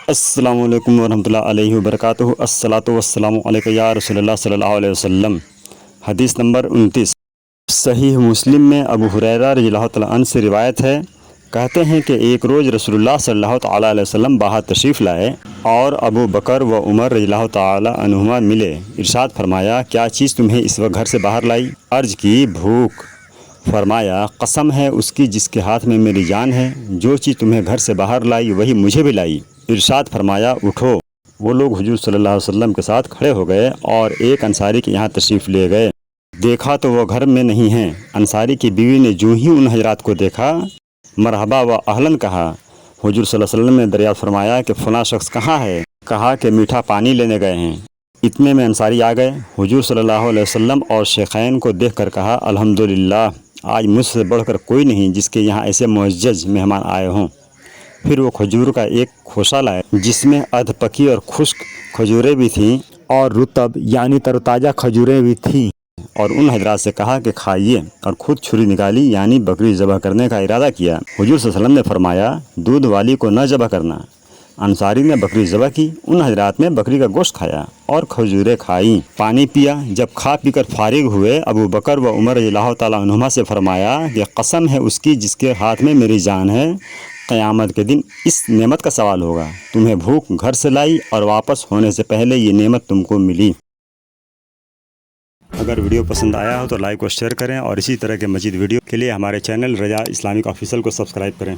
السلام علیکم ورحمۃ اللہ علیہ وبرکاتہ۔ الصلاۃ والسلام علیکم یا رسول اللہ صلی اللہ علیہ وسلم۔ حدیث نمبر 29 صحیح مسلم میں ابو ہریرہ رضی اللہ تعالیٰ عنہ سے روایت ہے، کہتے ہیں کہ ایک روز رسول اللہ صلی اللہ تعالیٰ علیہ وسلم باہر تشریف لائے اور ابو بکر و عمر رضی اللہ تعالیٰ عنہما ملے۔ ارشاد فرمایا، کیا چیز تمہیں اس وقت گھر سے باہر لائی؟ عرض کی، بھوک۔ فرمایا، قسم ہے اس کی جس کے ہاتھ میں میری جان ہے، جو چیز تمہیں گھر سے باہر لائی وہی مجھے بھی لائی۔ ارشاد فرمایا، اٹھو۔ وہ لوگ حضور صلی اللہ علیہ وسلم کے ساتھ کھڑے ہو گئے اور ایک انصاری کے یہاں تشریف لے گئے۔ دیکھا تو وہ گھر میں نہیں ہیں۔ انصاری کی بیوی نے جو ہی ان حضرات کو دیکھا، مرحبا و اہلاً کہا۔ حضور صلی اللہ علیہ وسلم نے دریافت فرمایا کہ فلاں شخص کہاں ہے؟ کہا کہ میٹھا پانی لینے گئے ہیں۔ اتنے میں انصاری آ گئے۔ حضور صلی اللہ علیہ وسلم اور شیخین کو دیکھ کر کہا، الحمدللہ، آج مجھ سے بڑھ کر کوئی نہیں جس کے یہاں ایسے معزز مہمان آئے ہوں۔ پھر وہ کھجور کا ایک خوشہ لائے جس میں ادھ پکی اور خشک کھجوریں بھی تھیں اور رطب یعنی تر و تازہ کھجوریں بھی تھیں، اور ان حضرات سے کہا کہ کھائیے، اور خود چھری نکالی یعنی بکری ذبح کرنے کا ارادہ کیا۔ حضور صلی اللہ علیہ وسلم نے فرمایا، دودھ والی کو نہ ذبح کرنا۔ انصاری نے بکری ذبح کی۔ ان حضرات نے بکری کا گوشت کھایا اور کھجوریں کھائیں، پانی پیا۔ جب کھا پی کر فارغ ہوئے، ابو بکر و عمر رضی اللہ تعالیٰ عنہما سے فرمایا کہ قسم ہے اس کی جس کے ہاتھ میں میری جان ہے، قیامت کے دن اس نعمت کا سوال ہوگا، تمہیں بھوک گھر سے لائی اور واپس ہونے سے پہلے یہ نعمت تم کو ملی۔ اگر ویڈیو پسند آیا ہو تو لائک و شیئر کریں، اور اسی طرح کے مزید ویڈیو کے لیے ہمارے چینل رجاء اسلامک آفیشیل کو سبسکرائب کریں۔